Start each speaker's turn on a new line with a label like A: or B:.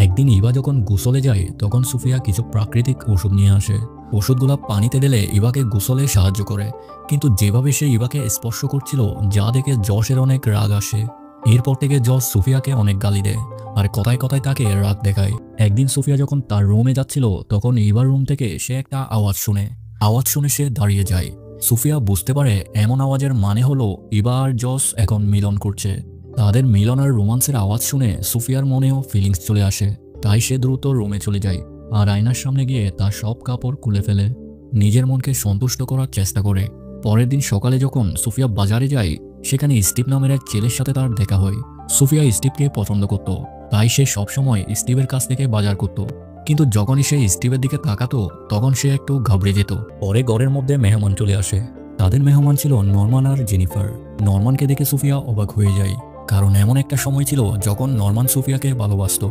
A: একদিন ইভা যখন গোসলে যায় তখন সুফিয়া কিছু প্রাকৃতিক ওষুধ নিয়ে আসে। ওষুধগুলো পানিতে দিলে ইভাকে গোসলে সাহায্য করে, কিন্তু যেভাবে সে ইভাকে স্পর্শ করছিল যা দেখে জশের অনেক রাগ আসে। এরপর থেকে জশ সুফিয়াকে অনেক গালি দেয় আর কথায় কথায় তাকে রাগ দেখায়। একদিন সুফিয়া যখন তার রুমে যাচ্ছিল তখন ইভার রুম থেকে সে একটা আওয়াজ শুনে সে দাঁড়িয়ে যায়। সুফিয়া বুঝতে পারে এমন আওয়াজের মানে হলো ইভা আর জস এখন মিলন করছে। তাদের মিলন আর রোমান্সের আওয়াজ শুনে সুফিয়ার মনেও ফিলিংস চলে আসে, তাই সে দ্রুত রুমে চলে যায় আর আয়নার সামনে গিয়ে তার সব কাপড় খুলে ফেলে, নিজের মনকে সন্তুষ্ট করার চেষ্টা করে। পরের দিন সকালে যখন সুফিয়া বাজারে যায় সেখানে স্টিভ নামের এক ছেলের সাথে তার দেখা হয়। সুফিয়া স্টিভকে পছন্দ করত, তাই সে সবসময় স্টিভের কাছ থেকে বাজার করত, কিন্তু যখনই সে স্টিভের দিকে তাকাতো তখন সে একটু ঘাবড়ে যেত। পরে ঘরের মধ্যে মেহমান চলে আসে। তাদের মেহমান ছিল নরমান আর জেনিফার। নরমানকে দেখে সুফিয়া অবাক হয়ে যায়, কারণ এমন একটা সময় ছিল যখন নরমান সুফিয়াকে ভালোবাসত।